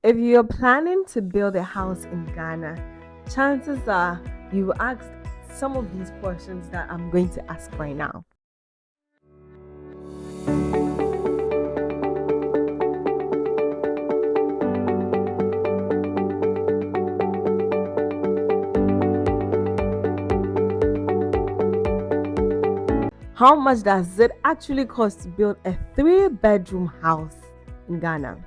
If you're planning to build a house in Ghana, chances are you asked some of these questions that I'm going to ask right now. How much does it actually cost to build a 3-bedroom house in Ghana?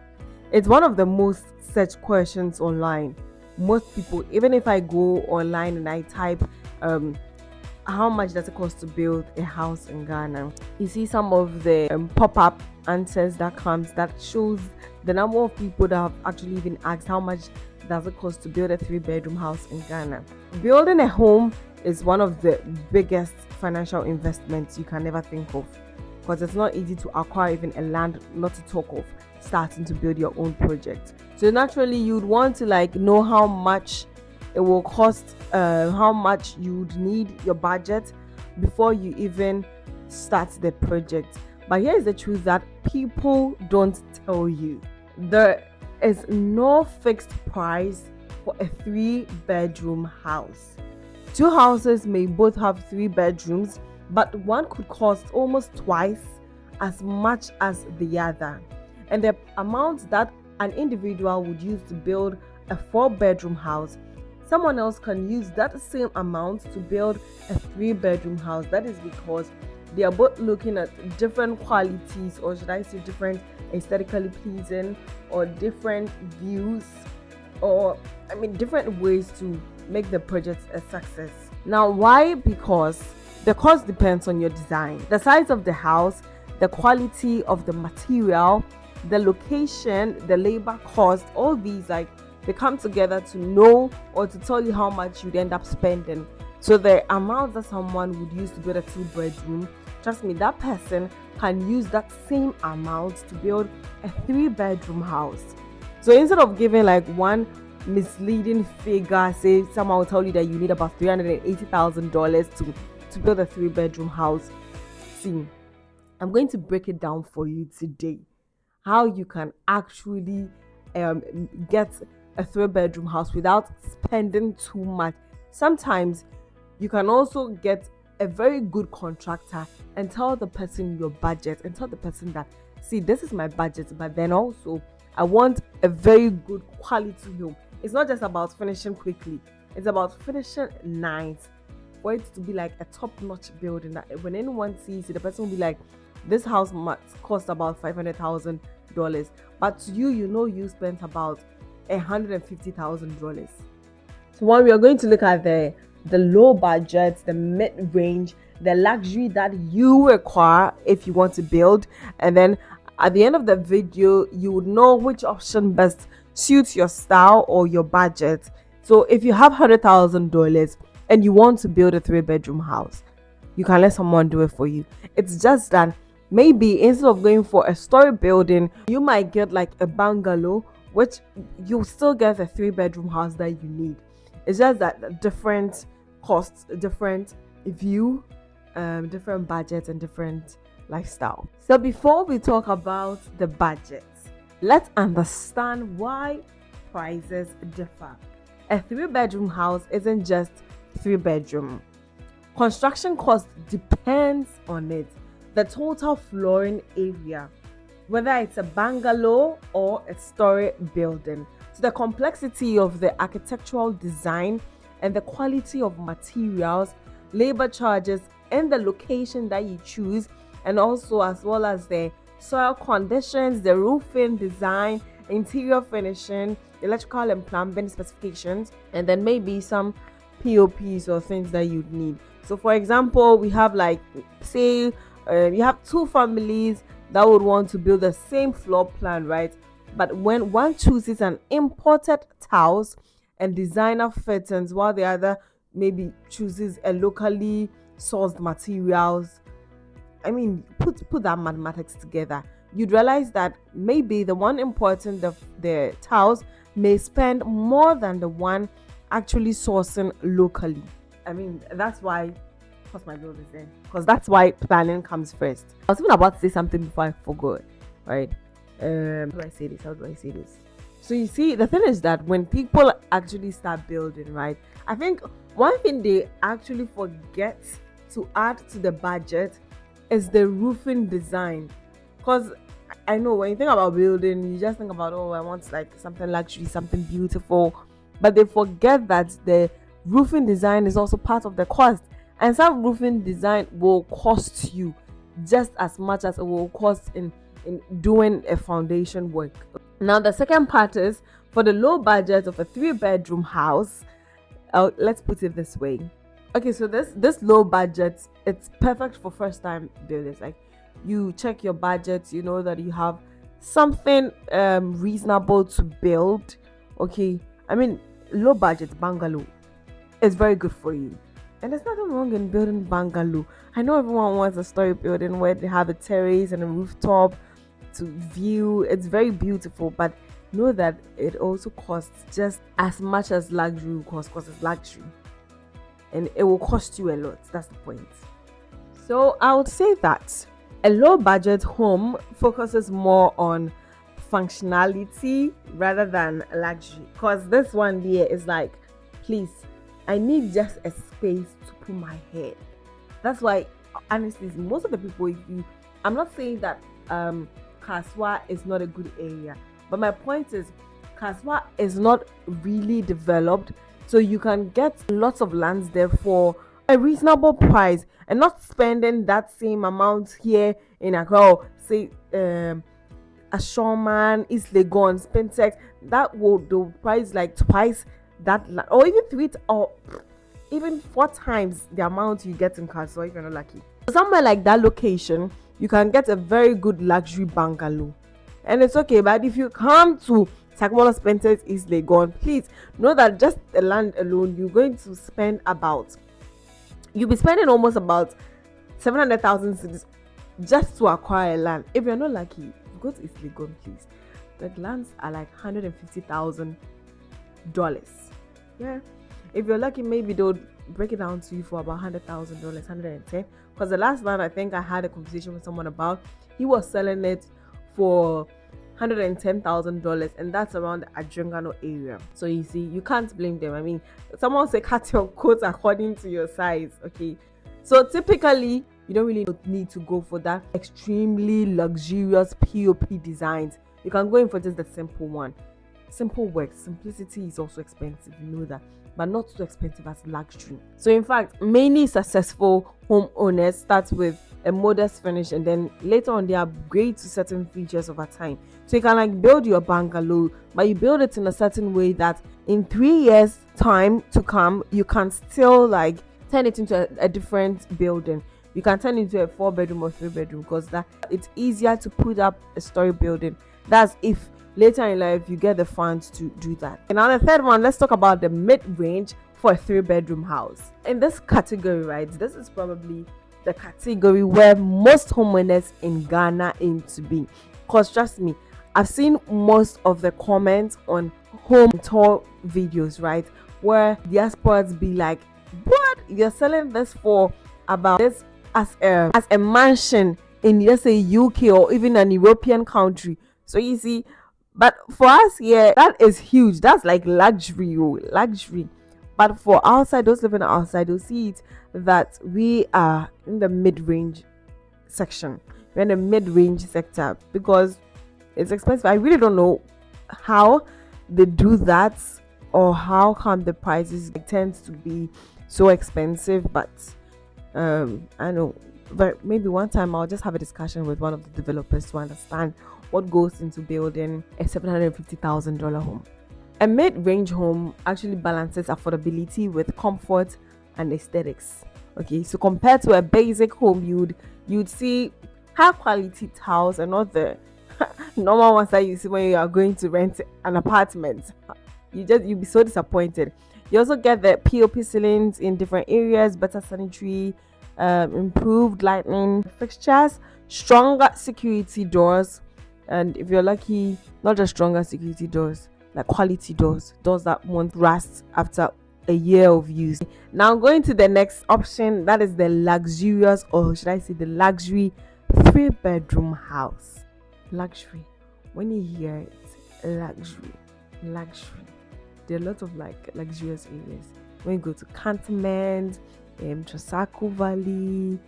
It's one of the most searched questions online. Most people, even if I go online and I type, how much does it cost to build a house in Ghana? You see some of the pop-up answers that comes that shows the number of people that have actually even asked how much does it cost to build a 3-bedroom house in Ghana. Building a home is one of the biggest financial investments you can ever think of, because it's not easy to acquire even a land, not to talk of starting to build your own project. So naturally you'd want to know how much it will cost, how much you'd need, your budget, before you even start the project. But here's the truth that people don't tell you: there is no fixed price for a 3-bedroom house. Two houses may both have 3 bedrooms, but one could cost almost twice as much as the other. And the amount that an individual would use to build a 4-bedroom house, someone else can use that same amount to build a 3-bedroom house. That is because they are both looking at different qualities, or should I say different aesthetically pleasing, or different views, or different ways to make the project a success. Now, why? Because the cost depends on your design, the size of the house, the quality of the material, the location, the labor cost. All these they come together to know or to tell you how much you'd end up spending. So the amount that someone would use to build a 2-bedroom, trust me, that person can use that same amount to build a 3-bedroom house. So instead of giving one misleading figure, say someone will tell you that you need about $380,000 to build a 3-bedroom house. See, I'm going to break it down for you today, how you can actually get a 3-bedroom house without spending too much. Sometimes you can also get a very good contractor and tell the person your budget, and tell the person that, see, this is my budget, but then also I want a very good quality home. It's not just about finishing quickly, it's about finishing nice, for it to be like a top-notch building that when anyone sees it, the person will be like, this house must cost about $500,000, but to you, you spent about $150,000. So one, we are going to look at the low budget, the mid-range, the luxury that you require if you want to build, and then at the end of the video, you would know which option best suits your style or your budget. So if you have $100,000 and you want to build a 3-bedroom house, you can let someone do it for you. It's just that maybe instead of going for a story building, you might get a bungalow, which you still get a 3-bedroom house that you need. It's just that different costs, different view, different budget, and different lifestyle. So before we talk about the budget, let's understand why prices differ. A 3-bedroom house isn't just 3-bedroom. Construction cost depends on it, the total flooring area, whether it's a bungalow or a story building. So the complexity of the architectural design and the quality of materials, labor charges, and the location that you choose, and also as well as the soil conditions, the roofing design, interior finishing, electrical and plumbing specifications, and then maybe some POPs or things that you'd need. So for example, we have you have 2 families that would want to build the same floor plan, right? But when one chooses an imported tiles and designer fittings, while the other maybe chooses a locally sourced materials, put that mathematics together, you'd realize that maybe the one importing the tiles may spend more than the one actually sourcing locally. That's why CostMyBuild is there, because that's why planning comes first. I was even about to say something before I forgot, right? How do I say this? So you see, the thing is that when people actually start building, right, I think one thing they actually forget to add to the budget is the roofing design. Because I know when you think about building, you just think about, oh, I want like something luxury, something beautiful. But they forget that the roofing design is also part of the cost. And some roofing design will cost you just as much as it will cost in doing a foundation work. Now, the second part is for the low budget of a 3-bedroom house. Let's put it this way. Okay, so this low budget, it's perfect for first time builders. Like, you check your budget, you know that you have something reasonable to build. Okay, I mean, low budget bungalow is very good for you. And there's nothing wrong in building bungalow. I know everyone wants a story building where they have a terrace and a rooftop to view. It's very beautiful, but know that it also costs just as much as luxury will cost, because it's luxury. And it will cost you a lot. That's the point. So I would say that a low budget home focuses more on functionality rather than luxury. Because this one here is like, please, I need just a space to put my head. That's why, honestly, most of the people, I'm not saying that Kaswa is not a good area, but my point is Kaswa is not really developed, so you can get lots of lands there for a reasonable price and not spending that same amount here in Accra. Say Ashoman, East Legon, Spentex, that will the price like twice that, or even 3 or even 4 times the amount you get in Kaswa if you're not lucky. Somewhere like that location, you can get a very good luxury bungalow, and it's okay. But if you come to Sakmola Spentex, East Legon, please know that just the land alone, you're going to spend you'll be spending almost about 700,000 cedis just to acquire land. If you're not lucky, go to East Legon, please. The lands are like $150,000. Yeah. If you're lucky, maybe they'll break it down to you for about $100,000, 110. Because the last land I think I had a conversation with someone about, he was selling it for $110,000, and that's around the Adjungano area. So you see, you can't blame them. I mean, someone say cut your coat according to your size. Okay, so typically you don't really need to go for that extremely luxurious POP designs. You can go in for just the simple one. Simple work. Simplicity is also expensive, you know that, but not so expensive as luxury. So in fact, many successful homeowners start with a modest finish, and then later on they upgrade to certain features over time. So you can like build your bungalow, but you build it in a certain way that in 3 years time to come, you can still like turn it into a different building. You can turn it into a 4-bedroom or 3-bedroom, because that it's easier to put up a story building. That's if later in life you get the funds to do that. And now the third one, let's talk about the mid-range for a 3-bedroom house. In this category, right, this is probably the category where most homeowners in Ghana aim to be. Because trust me, I've seen most of the comments on home tour videos, right, where the experts be like, what, you're selling this for about this as a mansion in, let's say, UK or even an European country. So you see, but for us here, that is huge. That's like luxury. But for outside, those living outside, they'll see it that we are in the mid-range section. We're in the mid-range sector because it's expensive. I really don't know how they do that, or how come the prices tend to be so expensive. But I know, but maybe one time I'll just have a discussion with one of the developers to understand what goes into building a $750,000 home. A mid-range home actually balances affordability with comfort and aesthetics. Okay, so compared to a basic home, you'd see high quality tiles and not the normal ones that you see when you are going to rent an apartment. You'll be so disappointed. You also get the POP ceilings in different areas, better sanitary, improved lighting fixtures, stronger security doors, and if you're lucky, not just stronger security doors, like quality doors that won't rust after a year of use. Now going to the next option, that is the luxurious, or should I say the luxury 3-bedroom house. Luxury, when you hear it, luxury, luxury. There are a lot of like luxurious areas. When you go to Cantonment, Trasaco Valley,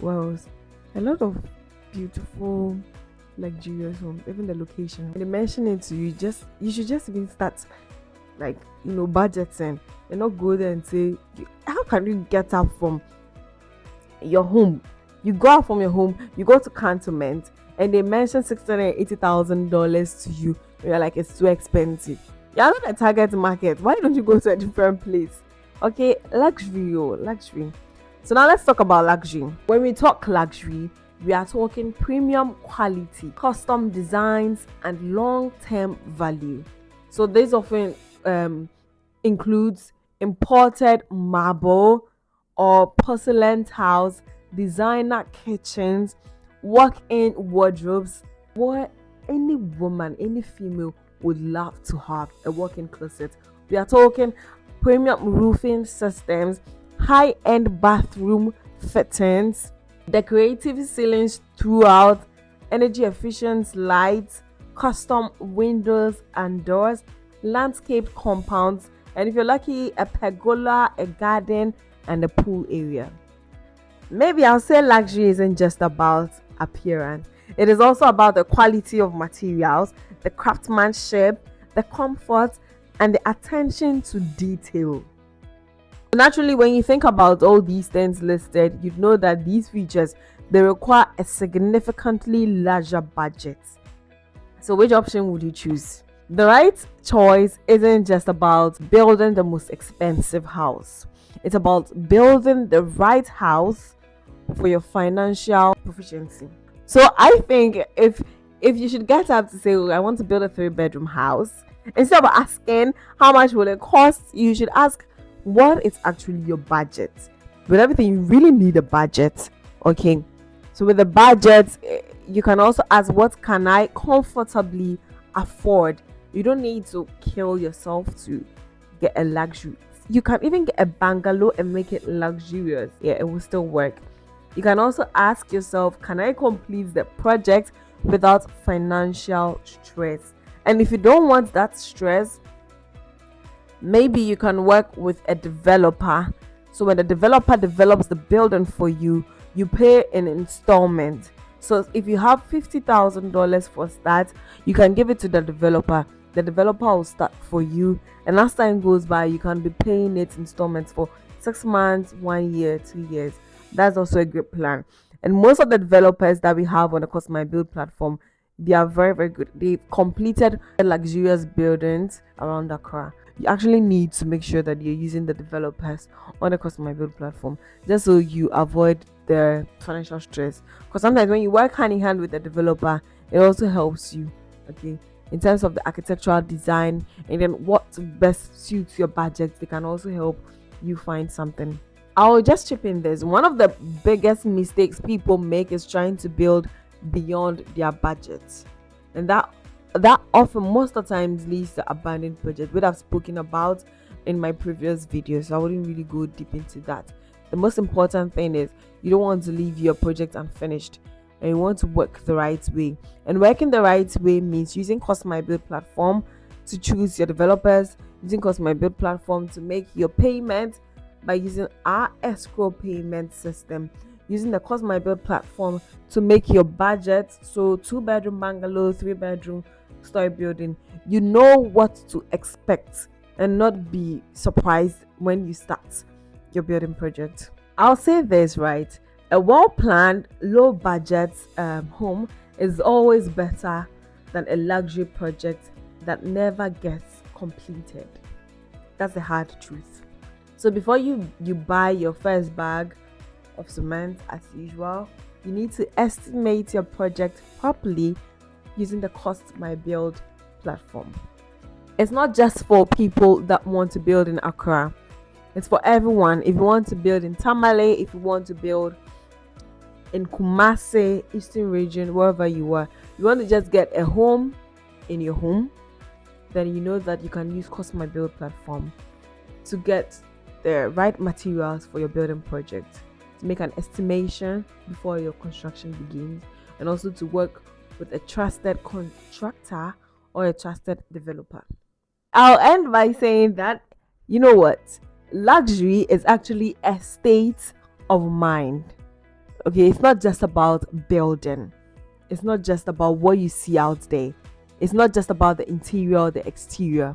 what else? A lot of beautiful luxurious homes, even the location. When they mention it to you, you should just even start like budgeting and not go there and say, how can you get up from your home? You go out from your home, you go to Cantonment, and they mention $680,000 to you. You're like, it's too expensive. You're not a target market. Why don't you go to a different place? Okay, luxury. So now let's talk about luxury. When we talk luxury, we are talking premium quality, custom designs, and long-term value. So this often includes imported marble or porcelain tiles, designer kitchens, walk-in wardrobes. What any woman, any female would love to have a walk-in closet. We are talking premium roofing systems, high-end bathroom fittings, decorative ceilings throughout, energy efficient lights, custom windows and doors, landscaped compounds, and if you're lucky, a pergola, a garden, and a pool area. Maybe I'll say luxury isn't just about appearance. It is also about the quality of materials, the craftsmanship, the comfort, and the attention to detail. Naturally, when you think about all these things listed, you know that these features, they require a significantly larger budget. So which option would you choose? The right choice isn't just about building the most expensive house. It's about building the right house for your financial proficiency. So I think if you should get up to say, I want to build a 3-bedroom house, instead of asking how much will it cost, you should ask what is actually your budget. With everything, you really need a budget. Okay. So with the budget, you can also ask, what can I comfortably afford? You don't need to kill yourself to get a luxury. You can even get a bungalow and make it luxurious. Yeah, it will still work. You can also ask yourself, can I complete the project without financial stress? And if you don't want that stress, maybe you can work with a developer. So when the developer develops the building for you, you pay an installment. So if you have $50,000 for start, you can give it to the developer. The developer will start for you, and as time goes by, you can be paying it installments for 6 months, 1 year, 2 years. That's also a great plan. And most of the developers that we have on the CostMyBuild platform, they are very, very good. They've completed luxurious buildings around Accra. You actually need to make sure that you're using the developers on the CostMyBuild platform, just so you avoid the financial stress. Because sometimes when you work hand in hand with the developer, it also helps you, okay, in terms of the architectural design, and then what best suits your budget. They can also help you find something. I'll just chip in this. One of the biggest mistakes people make is trying to build beyond their budgets, and that often, most of the times, leads to abandoned projects, which I've spoken about in my previous videos, so I wouldn't really go deep into that. The most important thing is you don't want to leave your project unfinished, and you want to work the right way. And working the right way means using CostMyBuild platform to choose your developers, using CostMyBuild platform to make your payment by using our escrow payment system, using the CostMyBuild platform to make your budget. So 2-bedroom bungalow, 3-bedroom story building, you know what to expect and not be surprised when you start your building project. I'll say this, right? A well-planned, low-budget home is always better than a luxury project that never gets completed. That's the hard truth. So before you buy your first bag of cement, as usual, you need to estimate your project properly using the CostMyBuild platform. It's not just for people that want to build in Accra. It's for everyone. If you want to build in Tamale, if you want to build in Kumasi, Eastern region, wherever you are, you want to just get a home in your home, then you know that you can use CostMyBuild platform to get the right materials for your building project, to make an estimation before your construction begins, and also to work with a trusted contractor or a trusted developer. I'll end by saying that, you know what? Luxury is actually a state of mind. Okay, it's not just about building, it's not just about what you see out there, it's not just about the interior or the exterior.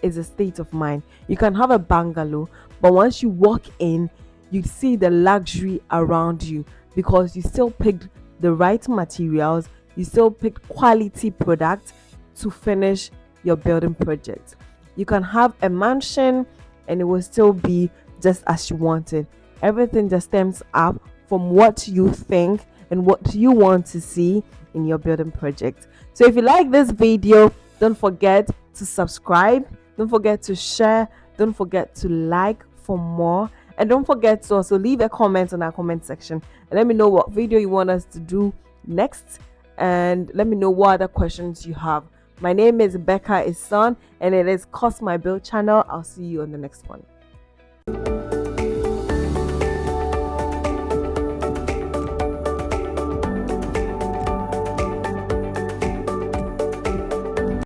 It's a state of mind. You can have a bungalow, but once you walk in, you see the luxury around you because you still picked the right materials, you still picked quality products to finish your building project. You can have a mansion and it will still be just as you wanted. Everything just stems up from what you think and what you want to see in your building project. So if you like this video, don't forget to subscribe, don't forget to share, don't forget to like for more, and don't forget to also leave a comment on our comment section and let me know what video you want us to do next, and let me know what other questions you have. My name is Becca Isan and it is CostMyBuild channel. I'll see you on the next one.